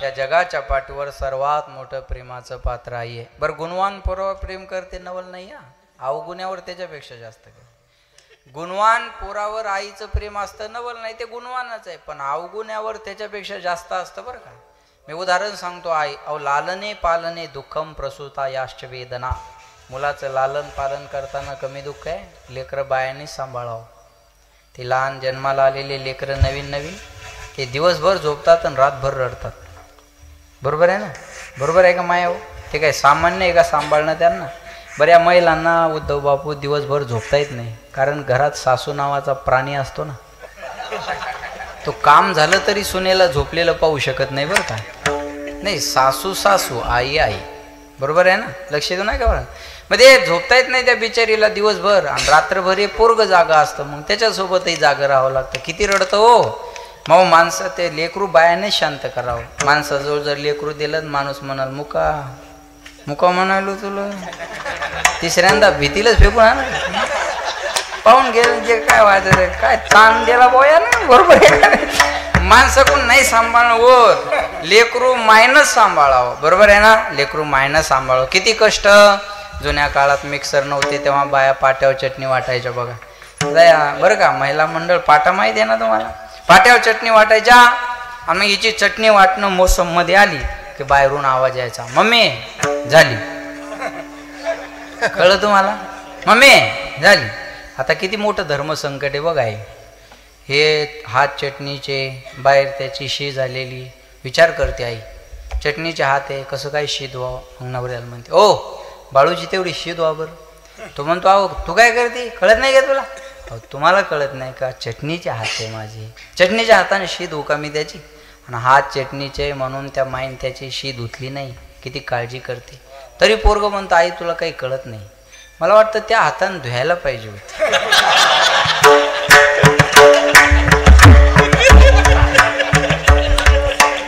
त्या जगाच्या पाठीवर सर्वात मोठं प्रेमाचं पात्र आई आहे. बरं, गुणवान पोरावर प्रेम करते नवल नाही हा, अवगुण्यावर त्याच्यापेक्षा जास्त कर. गुणवान पोरावर आईचं प्रेम असतं नवल नाही, ते गुणवानच आहे, पण अवगुण्यावर त्याच्यापेक्षा जास्त असतं बरं का. मी उदाहरण सांगतो. आई अहो लालने पालने दुःखम प्रसूता याश्च वेदना. मुलाचं लालन पालन करताना कमी दुःख आहे, लेकरं बायाने सांभाळावं. ते लहान जन्माला आलेले लेकरं नवीन नवीन ते दिवसभर झोपतात आणि रातभर रडतात. बरोबर आहे ना? बरोबर आहे का माया? हो, ते काय सामान्य आहे का सांभाळणं त्यांना? बरं, या महिलांना उद्धव बापू दिवसभर झोपता येत नाही, कारण घरात सासू नावाचा प्राणी असतो ना, तो काम झालं तरी सुनेला झोपलेलं पाहू शकत नाही बरं का. नाही, सासू सासू, आई आई. बरोबर आहे ना? लक्ष देऊ नाही का बरं? मग ते झोपता येत नाही त्या बिचारीला दिवसभर, आणि रात्रभर हे पोरग जागा असतं, मग त्याच्यासोबतही जागं राहावं लागतं. किती रडतं हो. मग माणसं ते लेकरू बायाने शांत करावं. माणसाजवळ जर लेकरू दिलं, माणूस म्हणाल मुका मुका म्हणालो तुला, तिसऱ्यांदा भीतीलाच फेकून आणा पाहून गेलं जे काय व्हायचं, काय ताण दिला बोया ना. बरोबर आहे. माणसं कोण नाही सांभाळणं होत, लेकरू मायनस सांभाळावं. बरोबर आहे ना? लेकरू मायनस सांभाळावं. किती कष्ट. जुन्या काळात मिक्सर नव्हते तेव्हा बाया पाट्यावर चटणी वाटायच्या बघा. बरं का, महिला मंडळ पाटा माहिती आहे ना तुम्हाला? पाट्यावर चटणी वाटायच्या, आणि मग हिची चटणी वाटणं मोसम मध्ये आली की बाहेरून आवाज यायचा, मम्मी झाली. कळलं तुम्हाला? मम्मी झाली. आता किती मोठं धर्मसंकट आहे बघा हे. हात चटणीचे, बाहेर त्याची शी झालेली. विचार करते आई, चटणीचे हात आहे, कसं काय शीद व्हावं. मग नवऱ्याला म्हणते, ओ बाळूची तेवढी शीद व्हा बरं. तो म्हणतो, अहो तू काय करते, कळत नाही का तुला? अहो तुम्हाला कळत नाही का, चटणीचे हात आहे माझे, चटणीच्या हाताने शी धू का मी त्याची? आणि हात चटणीचे म्हणून त्या माईन त्याची शी धुतली नाही. किती काळजी करते. तरी पोरगं म्हणतं, आई तुला काही कळत नाही. मला वाटतं त्या हाताने धुवायला पाहिजे होती.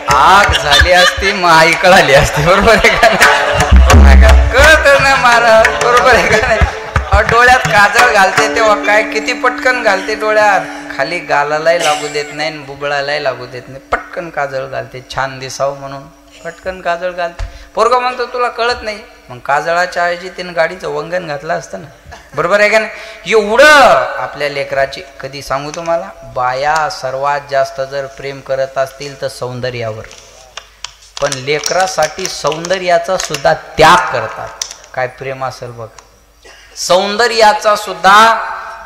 आग झाली असती मग आई कळाली असती. बरोबर आहे का? कळत ना महाराज. बरोबर आहे का नाही? डोळ्यात काजळ घालते तेव्हा काय किती पटकन घालते डोळ्यात, खाली गालालाही लागू देत नाही, बुबळालाही लागू देत नाही, पटकन काजळ घालते छान दिसावं म्हणून, पटकन काजळ घालते. पोरगा म्हणतो तुला कळत नाही. मग काजळाच्या ऐवजी तिने गाडीचं वंगण घातलं असतं ना. बरोबर आहे का नाही? एवढं आपल्या लेकराची. कधी सांगू तुम्हाला, बाया सर्वात जास्त जर प्रेम करत असतील तर सौंदर्यावर, पण लेकरासाठी सौंदर्याचा सुद्धा त्याग करतात. काय प्रेम असेल बघ. सौंदर्याचा सुद्धा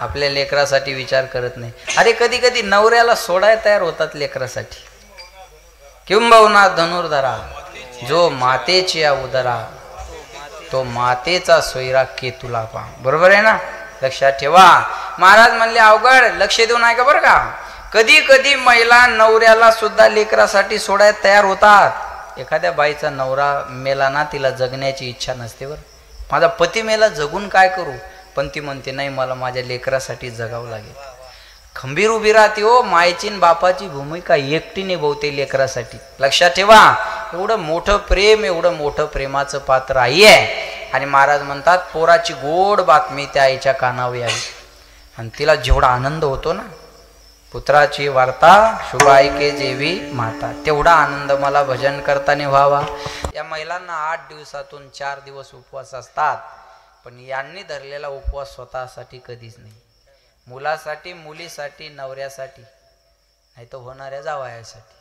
आपल्या लेकरासाठी विचार करत नाही. अरे कधी कधी नवऱ्याला सोडायला तयार होतात लेकरासाठी. किंबहुना धनुर्धरा जो मातेची उदरा, तो मातेचा सोयरा केतुला पा. बरोबर आहे ना? लक्षात ठेवा. महाराज म्हणले अवघड, लक्ष देऊ नाही का बरं का. कधी कधी महिला नवऱ्याला सुद्धा लेकरासाठी सोडायला तयार होतात. एखाद्या बाईचा नवरा मेला ना, तिला जगण्याची इच्छा नसते बरं. माझा पती मेला, जगून काय करू, पण ती म्हणते नाही मला माझ्या लेकरासाठी जगावं लागेल. खंबीर उभी राहते हो. मायची बापाची भूमिका एकटी निभवते लेकरासाठी. लक्षात ठेवा. एवढं मोठं प्रेम, एवढं मोठं प्रेमाचं पात्र आई आहे. आणि महाराज म्हणतात पोराची गोड बातमी त्या आईच्या कानावर यावी, आणि तिला जेवढा आनंद होतो ना, पुत्राची वार्ता शुभ ऐके जेवी माता, तेवढा आनंद मला भजन करताना व्हावा. या महिलांना 8 दिवसातून 4 दिवस उपवास असतात, पण यांनी धरलेला उपवास स्वतःसाठी कधीच नाही. मुलासाठी, मुलीसाठी, नवऱ्यासाठी, नाही तर होणाऱ्या जावयासाठी.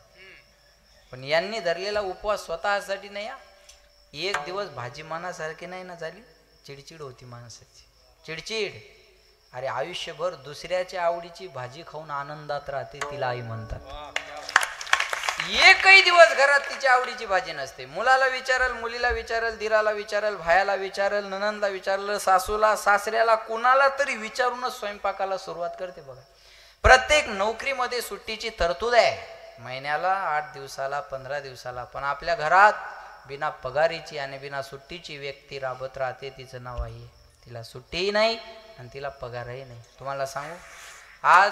पण यांनी धरलेला उपवास स्वतःसाठी नाही. एक दिवस भाजी मनासारखी नाही ना झाली, चिडचिड होती माणसाची, चिडचिड. अरे आयुष्यभर दुसऱ्याच्या आवडीची भाजी खाऊन आनंदात राहते, तिला आई म्हणतात. एकही दिवस घरात तिच्या आवडीची भाजी नसते. मुलाला विचारल, मुलीला विचारल, दिराला विचारल, भायाला विचारल, ननंदला विचारल, सासूला, सासऱ्याला, कुणाला तरी विचारूनच स्वयंपाकाला सुरुवात करते बघा. प्रत्येक नोकरीमध्ये सुट्टीची तरतूद आहे, महिन्याला, 8 दिवसाला, 15 दिवसाला. पण आपल्या घरात बिना पगारीची आणि बिना सुट्टीची व्यक्ती राबत राहते, तिचं नाव आई. तिला सुट्टीही नाही आणि तिला पगारही नाही. तुम्हाला सांगू, आज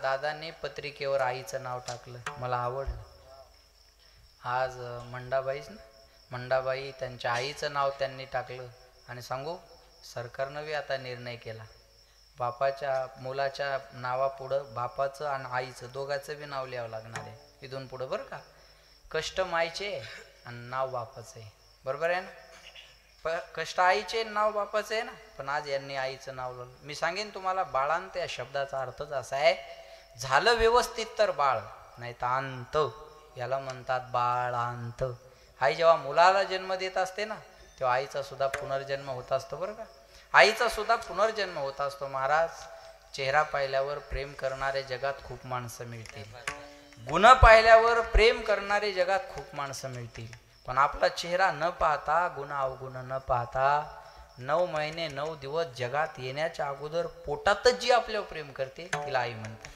दादांनी पत्रिकेवर आईचं नाव टाकलं, मला आवडलं. आज मंडाबाईच ना, मंडाबाई, त्यांच्या आईचं नाव त्यांनी टाकलं. आणि सांगू, सरकारनं बी आता निर्णय केला, बापाच्या मुलाच्या नावापुढं बापाचं आणि आईचं दोघांचं बी नाव लिहावं लागणार आहे इथून पुढं बरं का. कष्ट मायचे आणि नाव बापाचं आहे, बरोबर आहे ना? कष्ट आईचे नाव बापाचं आहे ना. पण आज यांनी आईचं नाव लावलं. मी सांगेन तुम्हाला, बाळांत या शब्दाचा अर्थच असा आहे, झालं व्यवस्थित तर बाळ, नाही तर अंत, याला म्हणतात बाळांत. आई जेव्हा मुलाला जन्म देत असते ना, तेव्हा आईचा सुद्धा पुनर्जन्म होत असतो, बरं का? आईचा सुद्धा पुनर्जन्म होत असतो. महाराज, चेहरा पाहिल्यावर प्रेम करणारे जगात खूप माणसं मिळतील, गुण पाहिल्यावर प्रेम करणारे जगात खूप माणसं मिळतील, पण आपला चेहरा न पाहता, गुण अवगुण न पाहता, 9 महिने 9 दिवस जगात येण्याच्या अगोदर पोटातच जी आपल्यावर प्रेम करते तिला आई म्हणतात.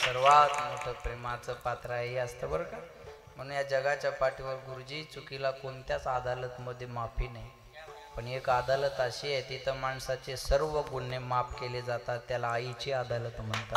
सर्वात मोठं प्रेमाचं पात्र हे असतं, बरं का? म्हणून या जगाच्या पाठीवर गुरुजी गुरुजी चुकीला कोणत्याच अदालतमध्ये माफी नाही, पण एक अदालत अशी आहे तिथं माणसाचे सर्व गुन्हे माफ केले जातात, त्याला आईची अदालत म्हणतात.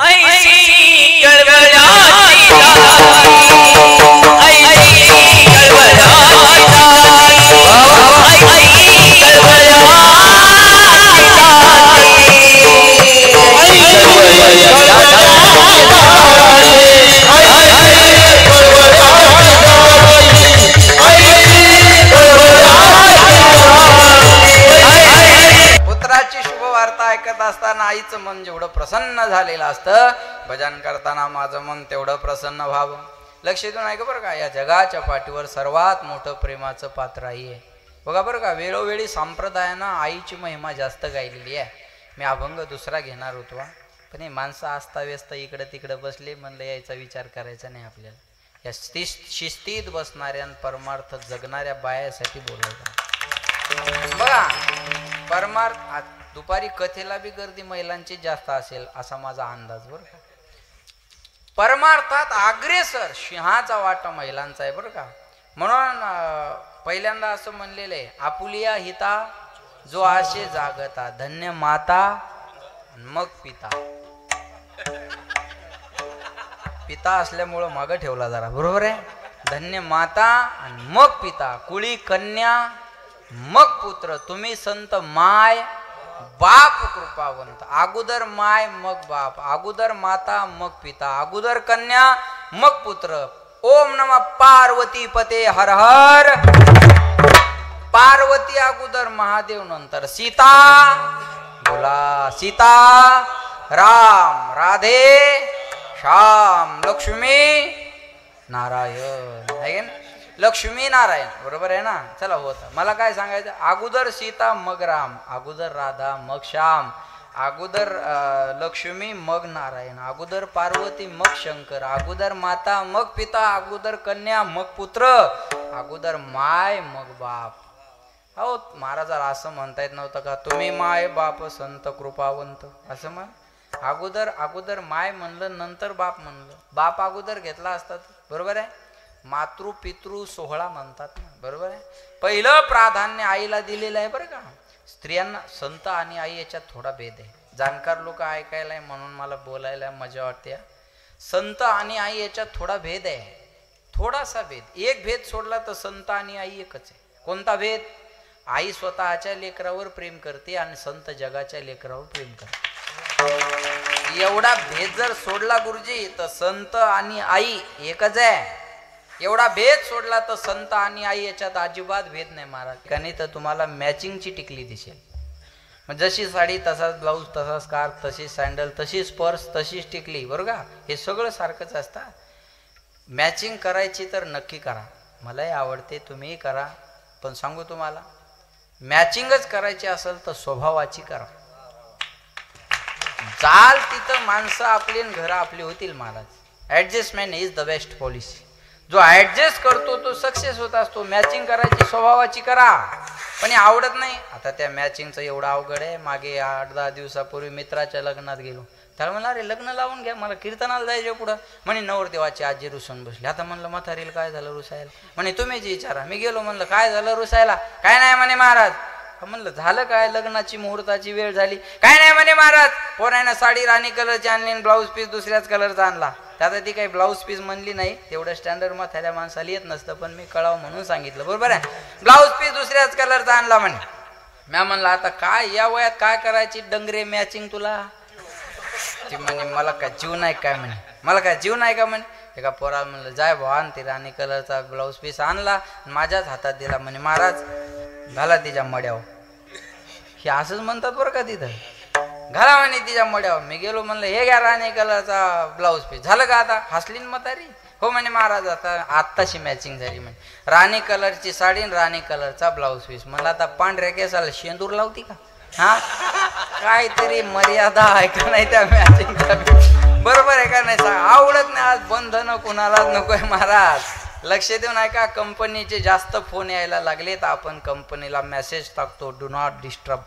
पुत्राची शुभवार्ता ऐकत असताना आईचं मन जेवढं प्रसन्न झालेलं असतं, भजन करताना माझं मन तेवढं प्रसन्न व्हावं. लक्ष देऊन ऐका बरं का, या जगाच्या पाठीवर सर्वात मोठं प्रेमाचं पात्र आई आहे बघा बरं का. वेळोवेळी संप्रदायानं आईची महिमा जास्त गायलेली आहे. मी अभंग दुसरा घेणार होतो, पण हे माणसं आस्ताव्यस्त इकडं तिकडं बसले, म्हणलं यायचा विचार करायचा नाही आपल्याला. या शिस्तीत बसणाऱ्या परमार्थ जगणाऱ्या बायासाठी बोलायचं बघा. परमार्थ दुपारी कथेला बी गर्दी महिलांची जास्त असेल असा माझा अंदाज बरं का. परमार्थात अग्रेसर सिंहाचा वाटा महिलांचा आहे बरं का. म्हणून पहिल्यांदा असं म्हणलेलं आहे, आपुलिया हिता जो आशे जागता, धन्य माता मग पिता. पिता असल्यामुळं मागं ठेवला जरा, बरोबर आहे. धन्य माता आणि मग पिता, कुळी कन्या मग पुत्र, तुम्ही संत माय बाप कृपावंत. अगोदर माय मग बाप, अगोदर माता मग पिता, अगोदर कन्या मग पुत्र. ओम नमः पार्वती पते हर हर. पार्वती अगोदर, महादेव नंतर. सीता बोला सीता, राम राधे श्याम, लक्ष्मी नारायण आहे ना. लक्ष्मी नारायण बरोबर आहे ना. चला होत मला काय सांगायचं, अगोदर सीता मग राम, अगोदर राधा मग श्याम, अगोदर लक्ष्मी मग नारायण, अगोदर पार्वती मग शंकर, अगोदर माता मग पिता, अगोदर कन्या मग पुत्र, अगोदर माय मग बाप. हो महाराजाला असं म्हणता येत नव्हतं का, तुम्ही माय बाप संत कृपावंत असं म्हण. अगोदर माय म्हणलं, नंतर बाप म्हणलं. बाप अगोदर घेतला असतात बरोबर आहे. मातृ पितृ सोहळा म्हणतात ना, बरोबर आहे. पहिलं प्राधान्य आईला दिलेलं आहे बरं का. स्त्रियांना संत आणि आई याच्यात थोडा भेद आहे. जाणकार लोक ऐकायला म्हणून मला बोलायला मजा वाटते. संत आणि आई याच्यात थोडा भेद आहे, थोडासा भेद. एक भेद सोडला तर संत आणि आई एकच आहे. कोणता भेद? आई स्वतःच्या लेकरावर प्रेम करते आणि संत जगाच्या लेकरावर प्रेम करते. एवढा भेद जर सोडला गुरुजी तर संत आणि आई एकच आहे. एवढा भेद सोडला तर संत आणि आई याच्यात अजिबात भेद नाही महाराज. कारण तर तुम्हाला मॅचिंगची टिकली दिसेल. मग जशी साडी तसाच ब्लाऊज, तसाच स्कार्फ, तशीच सँडल, तशीच पर्स, तशीच टिकली बरं का. हे सगळं सारखंच असतं. मॅचिंग करायची तर नक्की करा, मलाही आवडते, तुम्हीही करा. पण सांगू तुम्हाला, मॅचिंगच करायची असेल तर स्वभावाची करा. जाल तिथं माणसं आपली घरं आपली होतील Maharaj. Adjustment is the best policy. जो ऍडजस्ट करतो तो सक्सेस होत असतो. मॅचिंग करायची स्वभावाची करा, पण हे आवडत नाही. आता त्या मॅचिंगचं एवढं अवघड आहे. मागे 8-10 दिवसापूर्वी मित्राच्या लग्नात गेलो. त्याला म्हणलं अरे लग्न लावून घ्या, मला कीर्तनाला जायचं पुढं. म्हणे नवरदेवाची आजी रुसून बसली. आता म्हणलं म्हातारीला काय झालं रुसायला? म्हणे तुम्हीच विचारा. मी गेलो, म्हणलं काय झालं रुसायला? काय नाही म्हणे महाराज. म्हणलं झालं काय? लग्नाची मुहूर्ताची वेळ झाली. काय नाही म्हणे महाराज, पोरायनं साडी राणी कलरची आणली, ब्लाऊज पीस दुसऱ्याच कलरचा आणला. त्यात ती काही ब्लाऊज पीस म्हणली नाही, तेवढं स्टँडर्ड म्हाताऱ्या माणसाला येत नसतं, पण मी कळावं म्हणून सांगितलं बरोबर आहे. ब्लाऊज पीस दुसऱ्याच कलरचा आणला म्हणे. मी म्हणलं आता काय या वयात काय करायची डंगरे मॅचिंग तुला? ती म्हणे मला काय जीव नाही काय म्हणे. मला काय जीव नाही का म्हणे. एका पोराला म्हणलं जाय भाऊ आण, ती राणी कलरचा ब्लाऊज पीस आणला, माझ्याच हातात दिला. म्हणे महाराज घाला तिच्या मड्यावर. हे असंच म्हणतात बरं का तिथं, घाला म्हणे तिच्या मड्यावर. मी गेलो, म्हणलं हे घ्या राणी कलरचा ब्लाऊज पीस. झालं का आता? हसली म्हातारी. हो म्हणे महाराज आता आत्ताशी मॅचिंग झाली म्हणे. राणी कलरची साडी, राणी कलरचा ब्लाऊज पीस. म्हणलं आता पांढऱ्या केसाला शेंदूर लावती का? हा काहीतरी मर्यादा आहे का नाही त्या मॅचिंगचा? बरोबर आहे का नाही? सांग. आवडत नाही आज बंधन कुणालाच नकोय महाराज. लक्ष देऊन ऐका, कंपनीचे जास्त फोन यायला लागलेत. आपण कंपनीला मेसेज टाकतो डू नॉट डिस्टर्ब.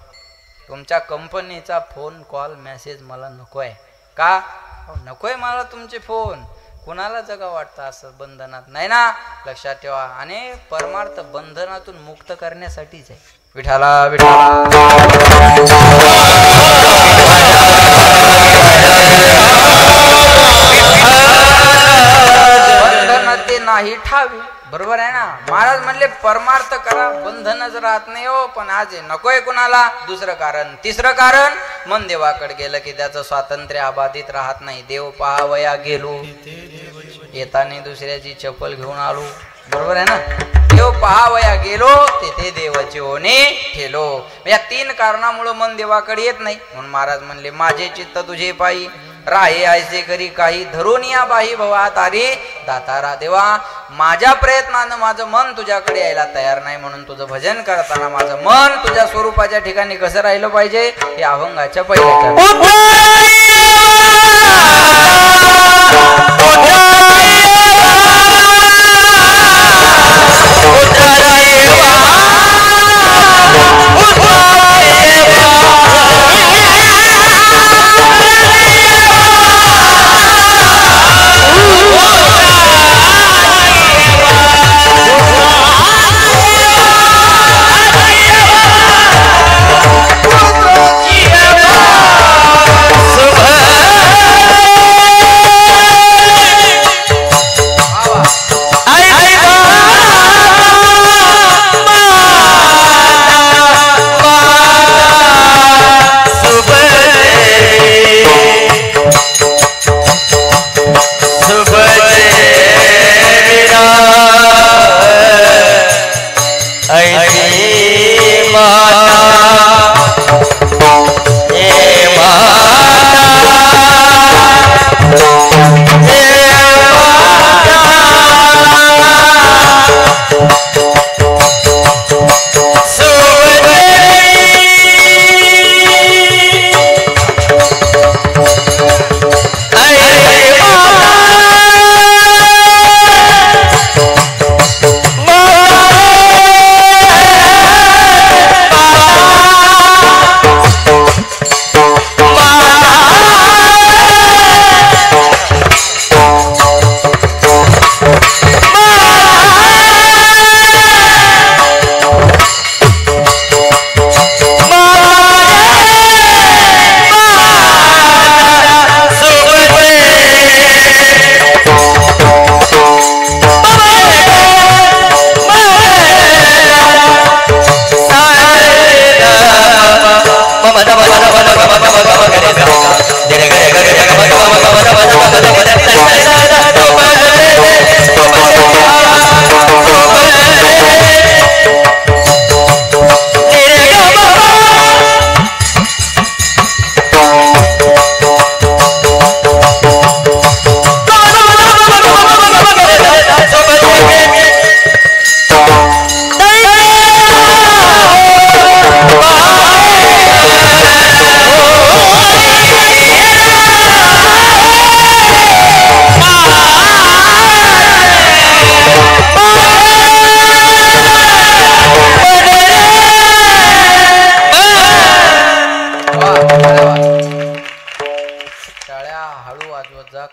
तुमच्या कंपनीचा फोन कॉल मेसेज मला नको आहे. का नकोय मला तुमचे फोन? कोणाला जगा वाटतं असं बंधनात नाही ना, लक्षात ठेवा. आणि परमार्थ बंधनातून मुक्त करण्यासाठीच आहे. विठाला विठाला बंधन ते नाही ठावी. बरोबर आहे ना. महाराज म्हणले परमार्थ करा, बंधनच राहत नाही हो. पण आज नकोय कुणाला. दुसरं कारण, तिसरं कारण, मन देवाकडे गेलं की त्याचं स्वातंत्र्य अबाधित राहत नाही. देव पाहावया गेलो, येताना दुसऱ्याची चप्पल घेऊन आलो. बरोबर आहे ना. देव पाहावया गेलो, तेथे देवाचे होणे ठेलो. या 3 कारणामुळे मन देवाकडे येत नाही. म्हणून महाराज म्हणले माझे चित्त तुझे पायी, राहे ऐसे करी काही, धरून या बाही भवा तारी दातारा. देवा माझ्या प्रयत्नानं माझं मन तुझ्याकडे यायला तयार नाही. म्हणून तुझं भजन करताना माझं मन तुझ्या स्वरूपाच्या ठिकाणी कसं राहिलं पाहिजे, हे अभंगाच्या पहिल्याच्या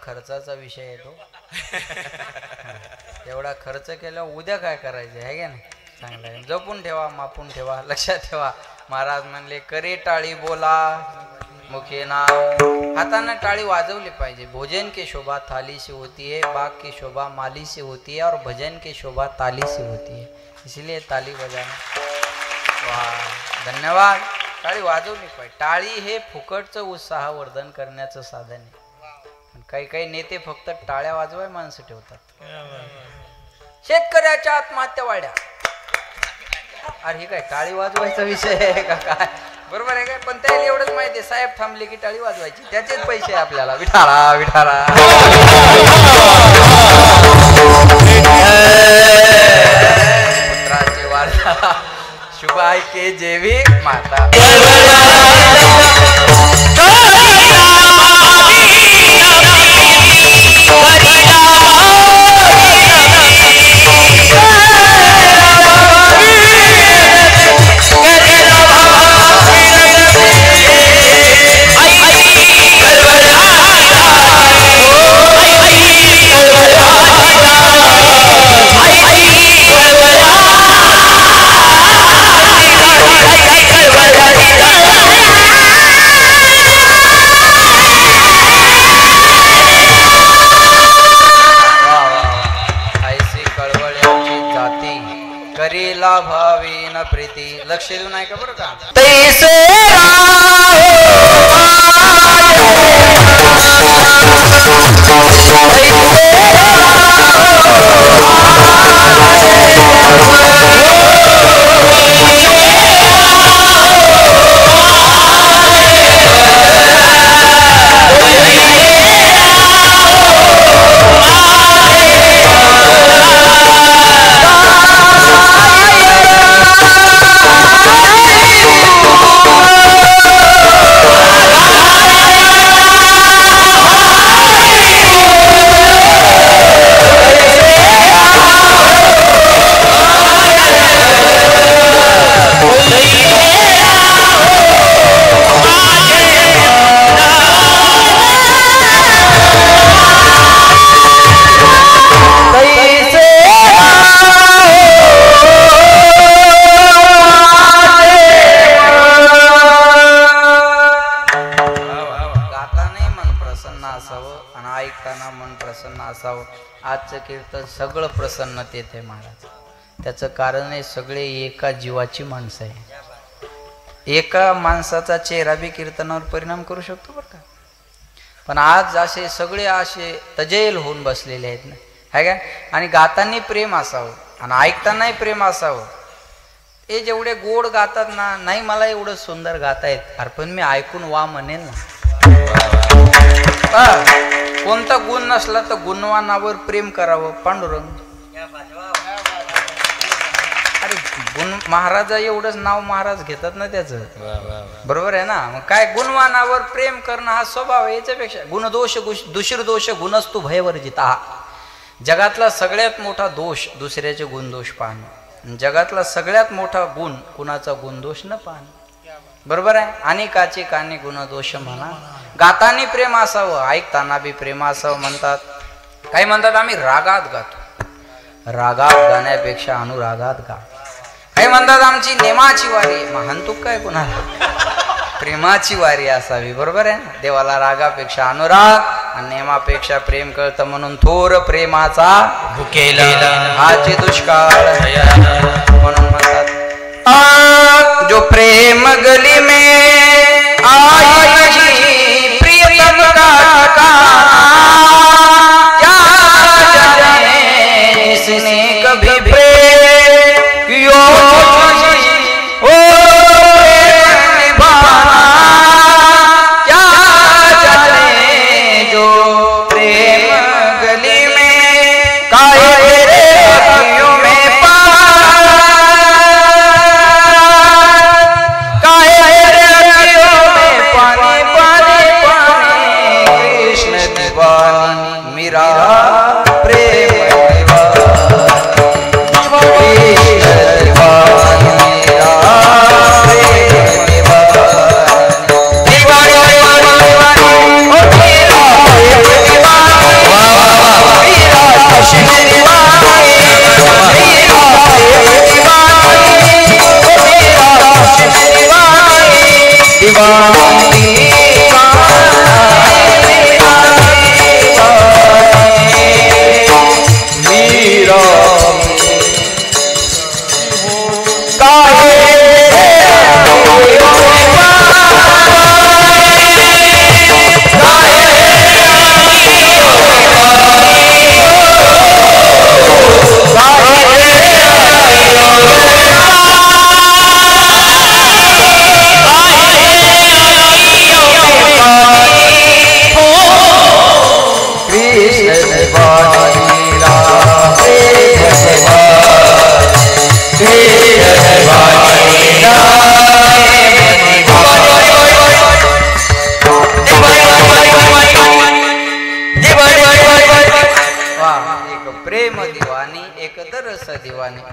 खर्चाचा विषय येतो. एवढा खर्च केला उद्या काय करायचे आहे का नाही. चांगलं आहे. जपून ठेवा, मापून ठेवा, लक्षात ठेवा. महाराज म्हणले करे टाळी बोला मुखे नाम. हाताने टाळी वाजवली पाहिजे. भोजन की शोभा थाली से होती है, बाग की शोभा माली से होती है और भजन की शोभा ताली से होती है. इसलिए ताली बजाना. वाह, धन्यवाद. टाळी वाजवली पाहिजे. टाळी हे फुकटचं उत्साहवर्धन करण्याचं साधन आहे. काही काही नेते फक्त टाळ्या वाजवाय माणसं ठेवतात. शेतकऱ्याच्या आत्महत्या वाढ्या. अरे हे काय टाळी वाजवायचा विषय आहे का काय. बरोबर आहे काय. पण त्याला एवढंच माहिती आहे, साहेब थांबले की टाळी वाजवायची, त्याचेच पैसे आपल्याला. विठाला विठाला पुत्राची वार्ता शुभ ऐके जेवी माता. लक्ष देऊ नाही का बरं का. आजचं कीर्तन सगळं प्रसन्नतेत आहे महाराज. त्याचं कारण आहे सगळे एका जीवाची माणसं आहे. एका माणसाचा चेहरा बी कीर्तनावर परिणाम करू शकतो बरं का. पण आज असे सगळे असे तजेल होऊन बसलेले आहेत ना, है का. आणि गातानी प्रेम असावं आणि ऐकतानाही प्रेम असावं. हे जेवढे गोड गातात ना, नाही मला एवढं सुंदर गाता येत अरे पण मी ऐकून वा म्हणेन ना. कोणता गुण नसला तर गुणवानावर प्रेम करावं. पांडुरंग अरे गुण महाराजा एवढंच नाव महाराज घेतात ना त्याचं, बरोबर आहे ना. मग काय गुणवानावर प्रेम करणं हा स्वभाव आहे. याच्यापेक्षा गुणदोष दुशीर दोष गुणस्तु भयवर्जिता. जगातला सगळ्यात मोठा दोष दुसऱ्याचे गुणदोष पाहणं. जगातला सगळ्यात मोठा गुण कुणाचा गुणदोष न पाहणं, बरोबर आहे. अनेकाचे काने गुणदोष म्हणा. गातानी प्रेम असावं, ऐकताना बी प्रेम असावं म्हणतात. काही म्हणतात आम्ही रागात गातो. रागात गाण्यापेक्षा अनुरागात गा. काही म्हणतात आमची नेमाची वारी. म्हणतो काय कुणाला प्रेमाची वारी असावी, बरोबर आहे ना. देवाला रागापेक्षा अनुराग आणि नेमापेक्षा प्रेम कळतं म्हणून थोर प्रेमाचा भुकेला हाचे दुष्काळ. म्हणून म्हणतात जो प्रेम गली में आई प्रियतम का क्या जाने इसने कभी प्रेम किया ओ निभाना. क्या जाने जो प्रेम गली में काहे अखियों में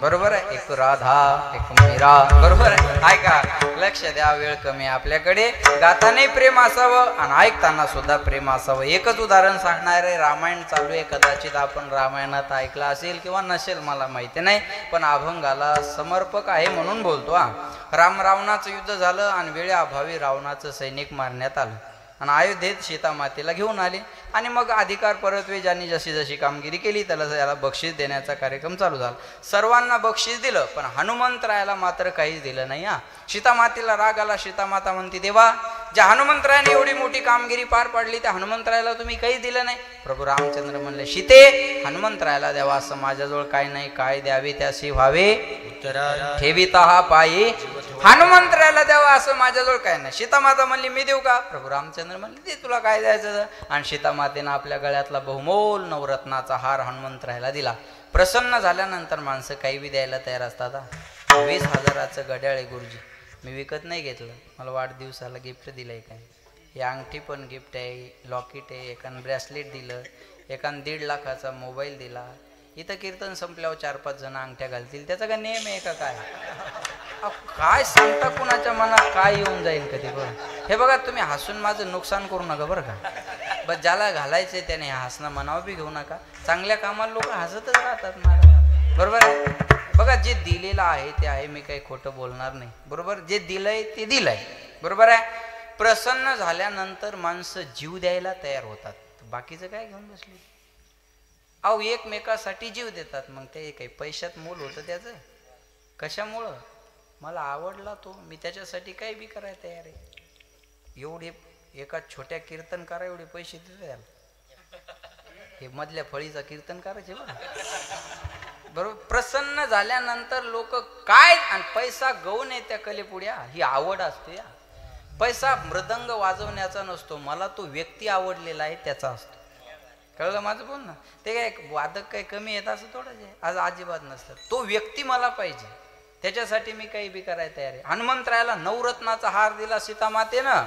बरोबर आहे. एक राधा एक मीरा, बरोबर आहे. ऐका लक्ष द्या, वेळ कमी आपल्याकडे. गाताने प्रेम असावं आणि ऐकताना सुद्धा प्रेम असावं. एकच उदाहरण सांगणार आहे. रामायण चालू आहे, कदाचित आपण रामायणात ऐकला असेल किंवा नसेल मला माहिती नाही, पण अभंगाला समर्पक आहे म्हणून बोलतो. रावणाचं युद्ध झालं आणि वेळेअभावी रावणाचं सैनिक मारण्यात आलं. आणि अयोध्येत सीता मातेला घेऊन आले आणि मग अधिकार परतवे ज्यांनी जशी जशी कामगिरी केली त्याला बक्षीस देण्याचा कार्यक्रम चालू झाला. सर्वांना बक्षीस दिलं, पण हनुमंतरायाला मात्र काहीच दिलं नाही. सीता मातेला राग आला. सीता माता म्हणते, देवा, ज्या हनुमंतरायाने एवढी मोठी कामगिरी पार पाडली त्या हनुमंतरायाला तुम्ही काहीच दिलं नाही. प्रभू रामचंद्र म्हणले, सीते, हनुमंतरायाला द्यावा असं माझ्याजवळ काय नाही, काय द्यावे त्याशी व्हावे ठेविता हा पायी. हनुमंतरायाला द्यावा असं माझ्याजवळ काय नाही. सीता माता म्हणली, मी देऊ का? प्रभू रामचंद्र म्हणले, ते तुला काय द्यायचं. आणि सीता मातेनं आपल्या गळ्यातला बहुमोल नवरत्नाचा हार हनुमंतरायाला दिला. प्रसन्न झाल्यानंतर माणसं काही बी द्यायला तयार असतात. 20,000चं घड्याळ आहे गुरुजी, मी विकत नाही घेतलं, मला वाढदिवसाला गिफ्ट दिलंय. काय ही अंगठी पण गिफ्ट आहे, लॉकेट आहे, एकानं ब्रेसलेट दिलं, एकानं 1.5 लाखाचा मोबाईल दिला. इथं कीर्तन संपल्यावर 4-5 जण अंगठ्या घालतील, त्याचा काय नेम आहे का काय? काय सांगता, कुणाच्या मनात काय येऊन जाईल कधी. बरं हे बघा, तुम्ही हसून माझं नुकसान करू नका बरं का. बस ज्याला घालायचंय त्याने हसणं मनावर बी घेऊ नका. चांगल्या कामाला लोक हसतच राहतात महाराज, बरोबर आहे. बघा, जे दिलेलं आहे ते आहे, मी काही खोटं बोलणार नाही, बरोबर. जे दिलंय ते दिलंय, बरोबर आहे. प्रसन्न झाल्यानंतर माणसं जीव द्यायला तयार होतात. बाकीचं काय घेऊन बसले? अहो, एकमेकासाठी जीव देतात. मग ते काही पैशात मोल होतं त्याचं? कशामुळं? मला आवडला तो, मी त्याच्यासाठी काही बी करायला तयार आहे. एवढे एका छोट्या कीर्तनकारा एवढे पैसे देतो याला, हे मधल्या फळीचा कीर्तन करायचे बरोबर. प्रसन्न झाल्यानंतर लोक काय, आणि पैसा गौण आहे त्या कलेपुढ्या, ही आवड असते. पैसा मृदंग वाजवण्याचा नसतो, मला तो व्यक्ती आवडलेला आहे त्याचा असतो. कळलं माझं बोल ना. ते काय वादक काही कमी येत असं थोडंच आहे, आज अजिबात नसतं. तो व्यक्ती मला पाहिजे, त्याच्यासाठी मी काही बी करायला तयार आहे. हनुमंतरायाला नवरत्नाचा हार दिला सीता मातेनं.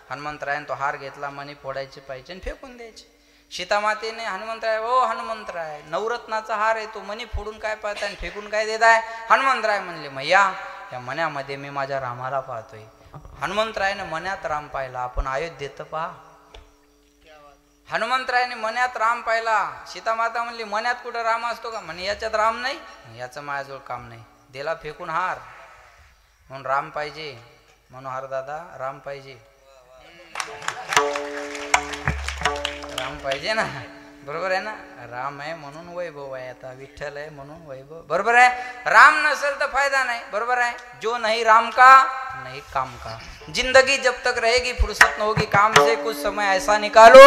हनुमंतरायाने तो हार घेतला, मणी फोडायचे पाहिजे आणि फेकून द्यायचे. सीता मातेने हनुमंतराय, ओ हनुमंतराय, नवरत्नाचा हार आहे, तो मणी फोडून काय पाहताय आणि फेकून काय देताय? हनुमंतराय म्हणले, मैया, या मण्यामध्ये मी माझ्या रामाला पाहतोय. हनुमंतरायाने मण्यात राम पाहिला. आपण अयोध्येत पहा, हनुमंतरायाने मण्यात राम पाहिला. सीता माता म्हणली, मण्यात कुठं राम असतो का? म्हणे, याच्यात राम नाही, याचं माझ्याजवळ काम नाही. दिला फेकून हार, म्हणून राम पाहिजे. मनोहर दादा, राम पाहिजे, राम पाहिजे ना, बरोबर आहे ना. राम आहे म्हणून वैभव आहे, आता विठ्ठल आहे म्हणून वैभव, बरोबर आहे. राम नसेल तर फायदा नाही, बरोबर आहे. जो नहीं राम का नहीं काम का, जिंदगी जब तक रहेगी फुर्सत न होगी काम से, कुछ समय ऐसा निकालो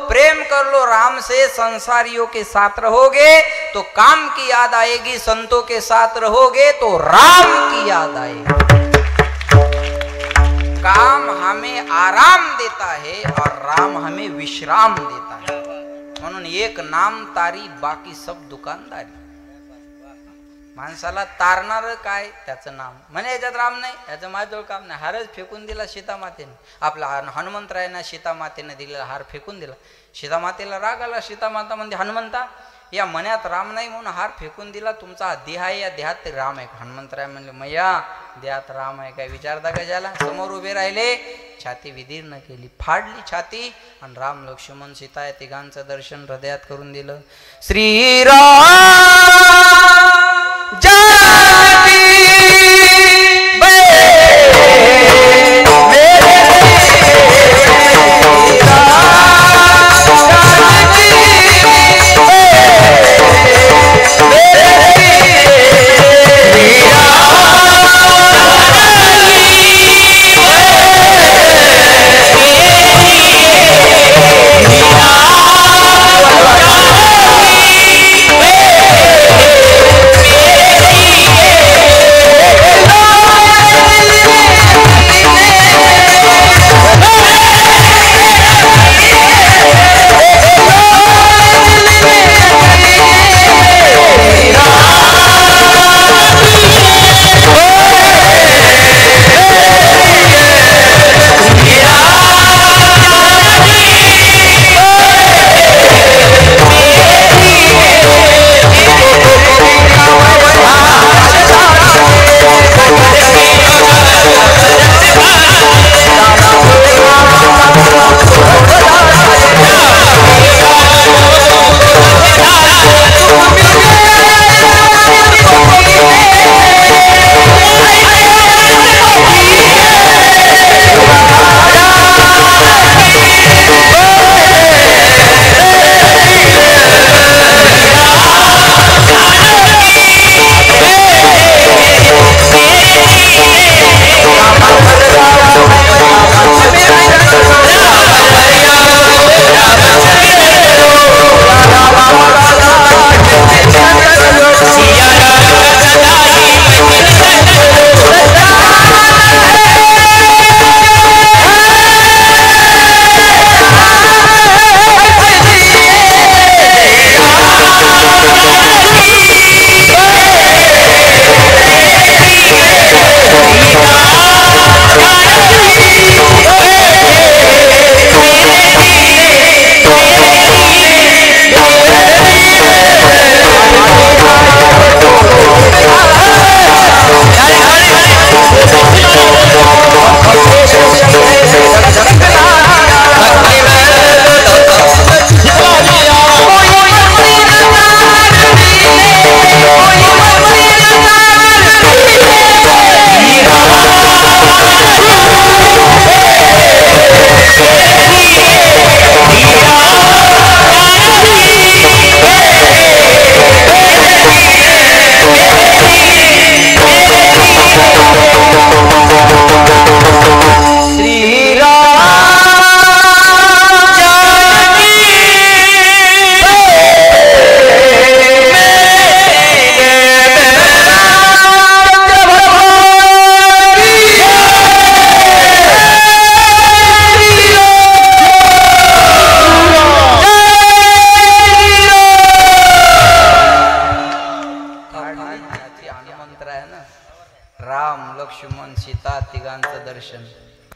प्रेम कर लो राम से, संसारियों के साथ रहोगे तो काम की याद आएगी, संतों के साथ रहोगे तो राम की याद आएगी. काम हमें आराम देता है और राम हमें विश्राम देता है. म्हणून एक नाम तारी, बाकी सब दुकानदारी. माणसाला तारणार काय? त्याचं नाम. म्हणे याच्यात राम नाही, याचं माझ्याजवळ काम नाही. हारच फेकून दिला सीता मातेने. आपला हनुमंतरायांना सीता मातेने दिलेला हार फेकून दिला. सीता मातेला राग आला. सीता माता म्हणते, हनुमंता, या मण्यात राम नाही म्हणून हार फेकून दिला, तुमचा हा देह आहे, या देहात राम आहे. हनुमंतराय म्हणले, मैया, देहात राम आहे काय विचारता कशाला? समोर उभे राहिले, छाती विदीर्ण केली, फाडली छाती, आणि राम लक्ष्मण सीता या तिघांचं दर्शन हृदयात करून दिलं. श्रीराम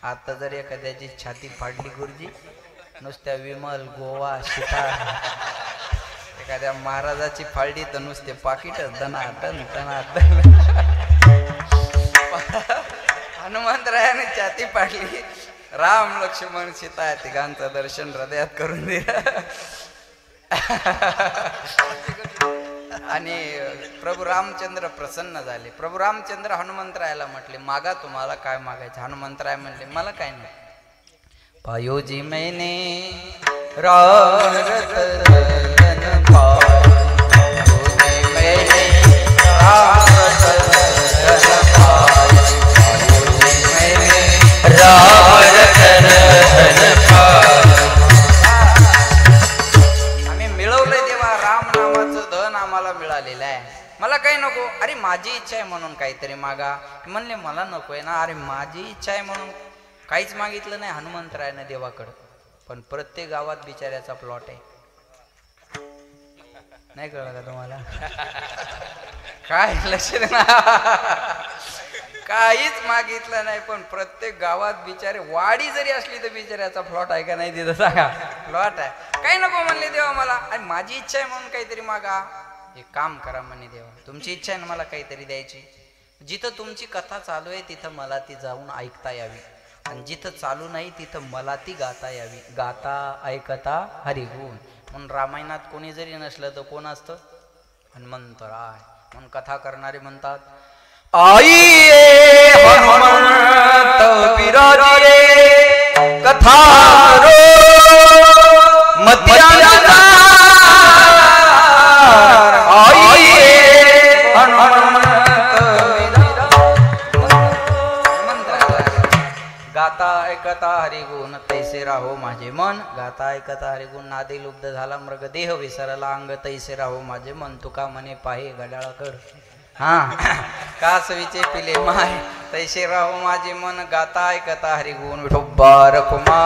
आता जर एखाद्याची छाती फाडली गुरुजी, नुसत्या विमल गोवा सीता, एखाद्या महाराजाची फाळली तर नुसते पाकिट दनादन दनादन. हनुमंतरायाने छाती फाडली, राम लक्ष्मण सीता तिघांचं दर्शन हृदयात करून दिलं. आणि प्रभू रामचंद्र प्रसन्न झाले. प्रभू रामचंद्र हनुमंतरायाला म्हटले, मागा तुम्हाला काय मागायचं. हनुमंतराय म्हणले, मला काय नाही. पायोजी मैंने राम रतन पायोजी मैंने राम रतन पायोजी मैंने राम रतन आम्ही मिळवलंय तेव्हा राम नामाचं धन आम्हाला मिळालेलं आहे. मला काही नको. अरे माझी इच्छा आहे म्हणून काहीतरी मागा. म्हणले मला नकोय ना. अरे माझी इच्छा आहे म्हणून काहीच मागितलं नाही हनुमंतरायानं देवाकडं. पण प्रत्येक गावात बिचाऱ्याचा प्लॉट आहे. नाही कळलं का तुम्हाला? काय लक्ष ना, काहीच मागितलं नाही पण प्रत्येक गावात बिचारे, वाडी जरी असली तर बिचाऱ्याचा प्लॉट आहे का नाही तिथं सांगा. प्लॉट आहे. काही नको म्हणले देवा मला. आणि माझी इच्छा आहे म्हणून काहीतरी मागा. एक काम करा म्हणे देवा, तुमची इच्छा आहे ना मला काहीतरी द्यायची. जिथं तुमची कथा चालू आहे तिथं मला ती जाऊन ऐकता यावी, आणि जिथं चालू नाही तिथं मला ती गाता यावी. गाता ऐकता हरिगुण. म्हणून रामायणात कोणी जरी नसलं तर कोण असतं? हनुमंतराय. म्हणून कथा करणारे म्हणतात, आई हनुमंत विराजे कथा मतिया गाता ऐकता हरिगुण तैसे राहो माझे मन. गाता ऐकता हरिगुण नादे लुब्ध झाला मृग देह विसरला अंग तैसे राहो माझे मन. तुका म्हणे पाहे घड्याळाकड हा कासवीचे पिले माय तैसे राहो माझे मन. गाता ऐकता हरिगुण विठोबा रखुमा.